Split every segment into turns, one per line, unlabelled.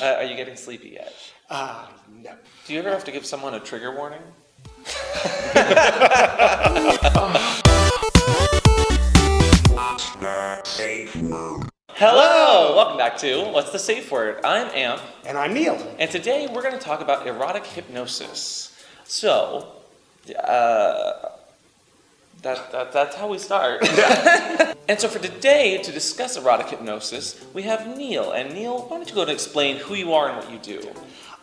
Are you getting sleepy yet?
No.
Do you ever have to give someone a trigger warning? Hello! Welcome back to What's the Safe Word? I'm Amp.
And I'm Neil.
And today we're going to talk about erotic hypnosis. So, that's how we start. And so for today, to discuss erotic hypnosis, we have Neil. And Neil, why don't you go and explain who you are and what you do?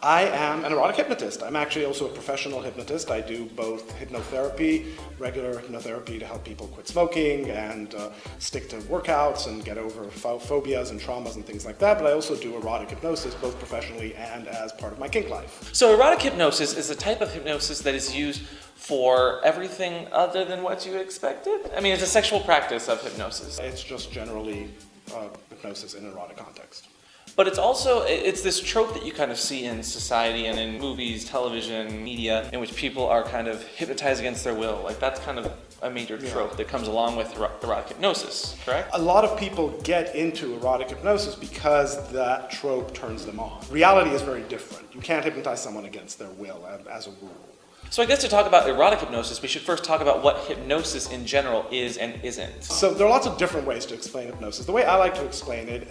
I am an erotic hypnotist. I'm actually also a professional hypnotist. I do both hypnotherapy, regular hypnotherapy to help people quit smoking and stick to workouts and get over phobias and traumas and things like that. But I also do erotic hypnosis, both professionally and as part of my kink life.
So erotic hypnosis is a type of hypnosis that is used for everything other than what you expected? I mean, it's a sexual practice of hypnosis.
It's just generally hypnosis in an erotic context.
But it's this trope that you kind of see in society and in movies, television, media, in which people are kind of hypnotized against their will. Like, that's kind of a major trope that comes along with erotic hypnosis, correct?
A lot of people get into erotic hypnosis because that trope turns them on. Reality is very different. You can't hypnotize someone against their will, as a rule.
So I guess to talk about erotic hypnosis, we should first talk about what hypnosis in general is and isn't.
So there are lots of different ways to explain hypnosis. The way I like to explain it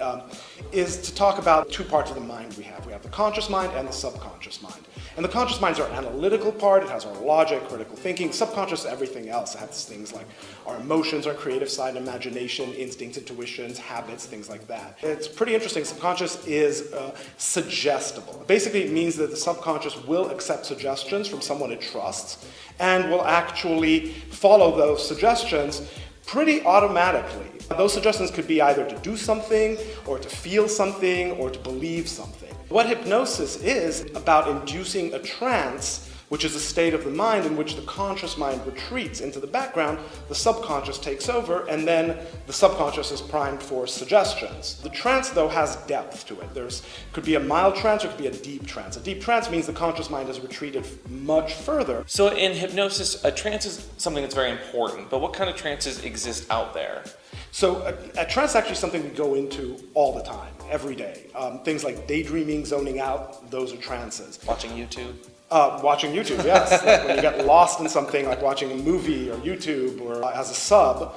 is to talk about two parts of the mind we have. We have the conscious mind and the subconscious mind. And the conscious mind is our analytical part. It has our logic, critical thinking. Subconscious, everything else. It has things like our emotions, our creative side, imagination, instincts, intuitions, habits, things like that. It's pretty interesting. Subconscious is suggestible. Basically, it means that the subconscious will accept suggestions from someone it trusts and will actually follow those suggestions pretty automatically. Those suggestions could be either to do something, or to feel something, or to believe something. What hypnosis is about inducing a trance, which is a state of the mind in which the conscious mind retreats into the background, the subconscious takes over, and then the subconscious is primed for suggestions. The trance, though, has depth to it. There could be a mild trance or it could be a deep trance. A deep trance means the conscious mind has retreated much further.
So in hypnosis, a trance is something that's very important, but what kind of trances exist out there?
So a trance is actually something we go into all the time, every day. Things like daydreaming, zoning out, those are trances.
Watching YouTube?
Watching YouTube, yes. Like when you get lost in something, like watching a movie or YouTube or as a sub,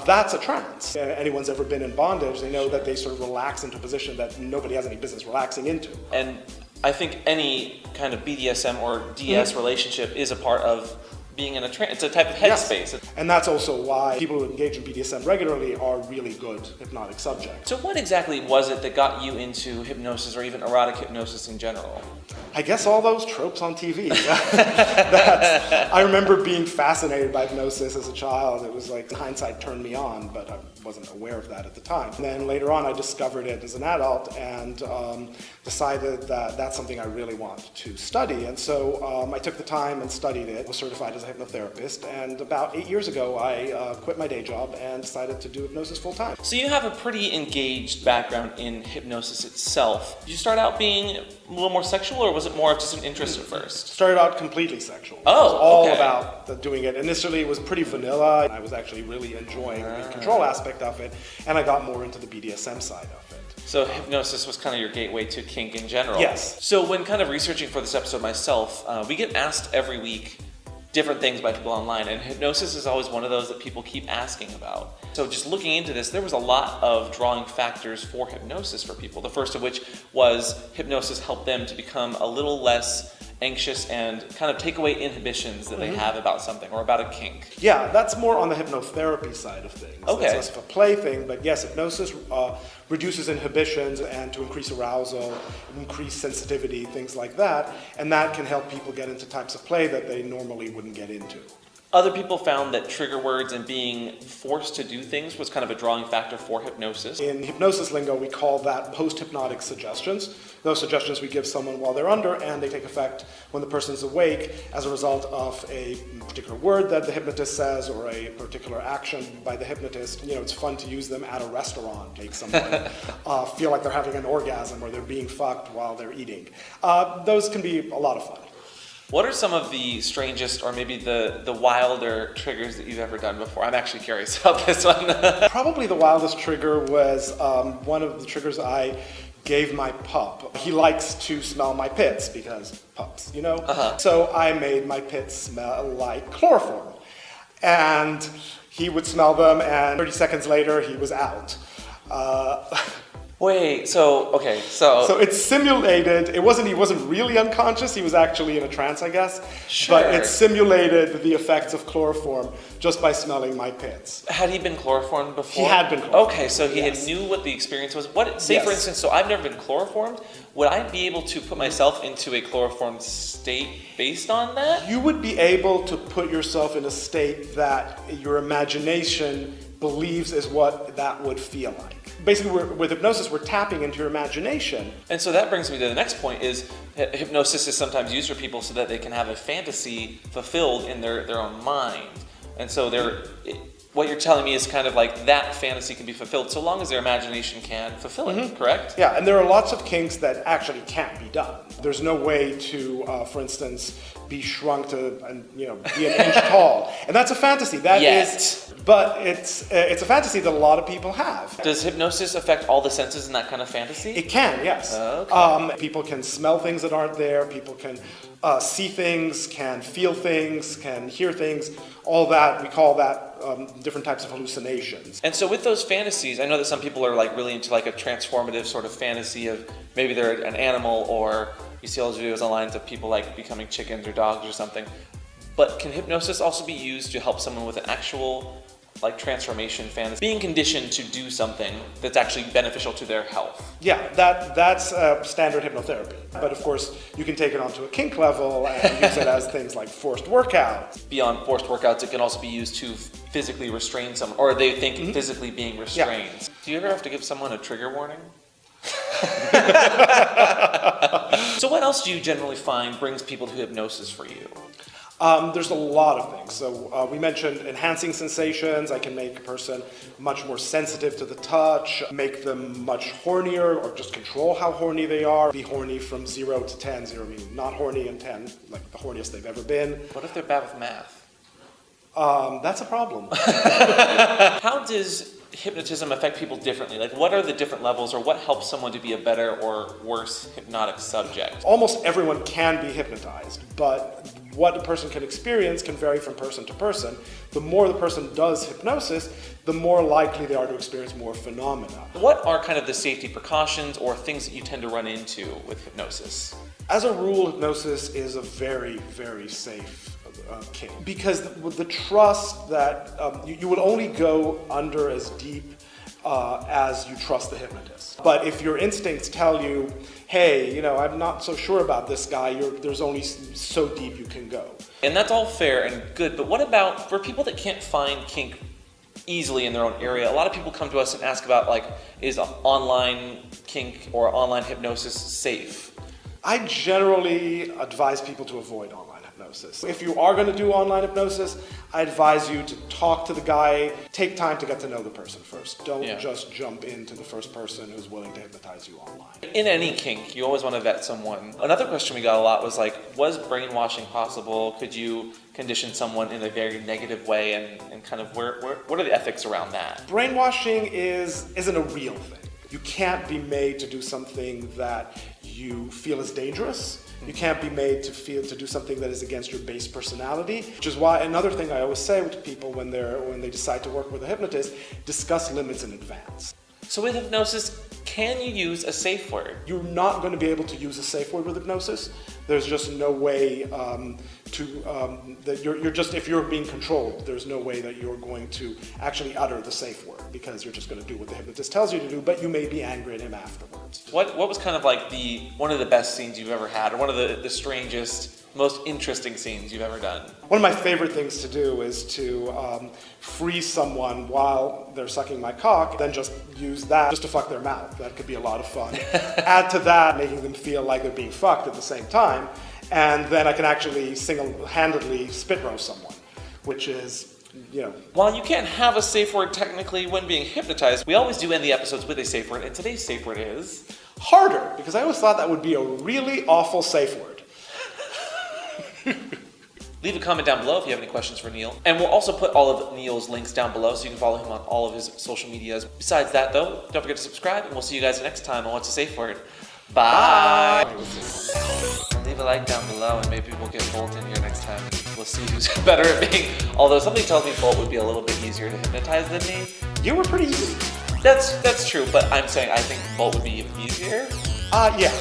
that's a trance. Anyone's ever been in bondage, they know that they sort of relax into a position that nobody has any business relaxing into.
And I think any kind of BDSM or DS relationship is a part of being in a trance. It's a type of headspace.
Yes. And that's also why people who engage in BDSM regularly are really good hypnotic subjects.
So what exactly was it that got you into hypnosis or even erotic hypnosis in general?
I guess all those tropes on TV. I remember being fascinated by hypnosis as a child. It was like, in hindsight, turned me on, but I wasn't aware of that at the time. And then later on, I discovered it as an adult and decided that that's something I really want to study. And so I took the time and studied it, was certified as a hypnotherapist, and about 8 years ago, I quit my day job and decided to do hypnosis full time.
So you have a pretty engaged background in hypnosis itself. Did you start out being a little more sexual, or was it more of just an interest at first?
Started out completely sexual.
Oh,
it was all
okay.
about doing it. Initially, it was pretty vanilla. I was actually really enjoying the control aspect of it, and I got more into the BDSM side of it.
So hypnosis was kind of your gateway to kink in general.
Yes.
So when kind of researching for this episode myself, we get asked every week different things by people online, and hypnosis is always one of those that people keep asking about. So just looking into this, there was a lot of drawing factors for hypnosis for people. The first of which was hypnosis helped them to become a little less anxious and kind of take away inhibitions that they have about something or about a kink.
Yeah, that's more on the hypnotherapy side of things.
Okay.
It's less of a play thing, but yes, hypnosis reduces inhibitions and to increase arousal, increase sensitivity, things like that, and that can help people get into types of play that they normally wouldn't get into.
Other people found that trigger words and being forced to do things was kind of a drawing factor for hypnosis.
In hypnosis lingo, we call that post-hypnotic suggestions. Those suggestions we give someone while they're under, and they take effect when the person's awake as a result of a particular word that the hypnotist says or a particular action by the hypnotist. You know, it's fun to use them at a restaurant, make someone feel like they're having an orgasm or they're being fucked while they're eating. Those can be a lot of fun.
What are some of the strangest or maybe the wilder triggers that you've ever done before? I'm actually curious about this one.
Probably the wildest trigger was one of the triggers I gave my pup. He likes to smell my pits because pups, you know? So I made my pits smell like chloroform. And he would smell them, and 30 seconds later, he was out.
Wait, so
it's simulated. He wasn't really unconscious. He was actually in a trance, I guess.
Sure.
But it simulated the effects of chloroform just by smelling my pits.
Had he been chloroformed before?
He had been chloroformed.
Okay, so he
yes.
knew what the experience was. Say
Yes.
for instance, so I've never been chloroformed. Would I be able to put myself into a chloroformed state based on that?
You would be able to put yourself in a state that your imagination believes is what that would feel like. Basically, with hypnosis, we're tapping into your imagination.
And so that brings me to the next point is hypnosis is sometimes used for people so that they can have a fantasy fulfilled in their own mind. And so what you're telling me is kind of like that fantasy can be fulfilled so long as their imagination can fulfill it, correct?
Yeah, and there are lots of kinks that actually can't be done. There's no way to, for instance, be shrunk to, be an inch tall. And that's a fantasy. But it's a fantasy that a lot of people have.
Does hypnosis affect all the senses in that kind of fantasy?
It can, yes.
Okay.
People can smell things that aren't there. People can see things, can feel things, can hear things. All that, we call that different types of hallucinations.
And so with those fantasies, I know that some people are like really into like a transformative sort of fantasy of maybe they're an animal, or you see all those videos online of people like becoming chickens or dogs or something. But can hypnosis also be used to help someone with an actual like transformation fantasy, being conditioned to do something that's actually beneficial to their health?
Yeah, that's standard hypnotherapy. But of course, you can take it onto a kink level and use it as things like forced workouts.
Beyond forced workouts, it can also be used to physically restrain someone, or they think physically being restrained. Yeah. Do you ever have to give someone a trigger warning? So what else do you generally find brings people to hypnosis for you?
There's a lot of things. So we mentioned enhancing sensations. I can make a person much more sensitive to the touch, make them much hornier, or just control how horny they are. Be horny from 0 to 10, 0 meaning not horny, and 10 like the horniest they've ever been.
What if they're bad with math?
That's a problem.
How does hypnotism affect people differently? Like, what are the different levels, or what helps someone to be a better or worse hypnotic subject?
Almost everyone can be hypnotized, but what a person can experience can vary from person to person. The more the person does hypnosis, the more likely they are to experience more phenomena.
What are kind of the safety precautions or things that you tend to run into with hypnosis?
As a rule, hypnosis is a very, very safe kink, because the trust that you would only go under as deep as you trust the hypnotist. But if your instincts tell you, hey, I'm not so sure about this guy, there's only so deep you can go.
And that's all fair and good, but what about for people that can't find kink easily in their own area? A lot of people come to us and ask about, like, is online kink or online hypnosis safe?
I generally advise people to avoid online hypnosis. If you are going to do online hypnosis, I advise you to talk to the guy, take time to get to know the person first. Don't just jump into the first person who's willing to hypnotize you online.
In any kink, you always want to vet someone. Another question we got a lot was like, was brainwashing possible? Could you condition someone in a very negative way, and kind of what are the ethics around that?
Brainwashing isn't a real thing. You can't be made to do something that you feel is dangerous. You can't be made to do something that is against your base personality, which is why another thing I always say to people when they decide to work with a hypnotist, discuss limits in advance.
So with hypnosis, can you use a safe word?
You're not going to be able to use a safe word with hypnosis. There's just no way if you're being controlled, there's no way that you're going to actually utter the safe word, because you're just going to do what the hypnotist tells you to do, but you may be angry at him afterwards.
What was kind of like one of the best scenes you've ever had, or one of the strangest, most interesting scenes you've ever done?
One of my favorite things to do is to freeze someone while they're sucking my cock, then just use that just to fuck their mouth. That could be a lot of fun. Add to that, making them feel like they're being fucked at the same time, and then I can actually single-handedly spit roast someone, which is,
While you can't have a safe word technically when being hypnotized, we always do end the episodes with a safe word, and today's safe word is...
harder, because I always thought that would be a really awful safe word.
Leave a comment down below if you have any questions for Neil. And we'll also put all of Neil's links down below so you can follow him on all of his social medias. Besides that, though, don't forget to subscribe, and we'll see you guys next time on What's a Safe Word. Bye! Leave a like down below, and maybe we'll get Bolt in here next time. We'll see who's better at being. Although something tells me Bolt would be a little bit easier to hypnotize than me.
You were pretty easy.
That's true, but I'm saying I think Bolt would be even easier.
Yeah.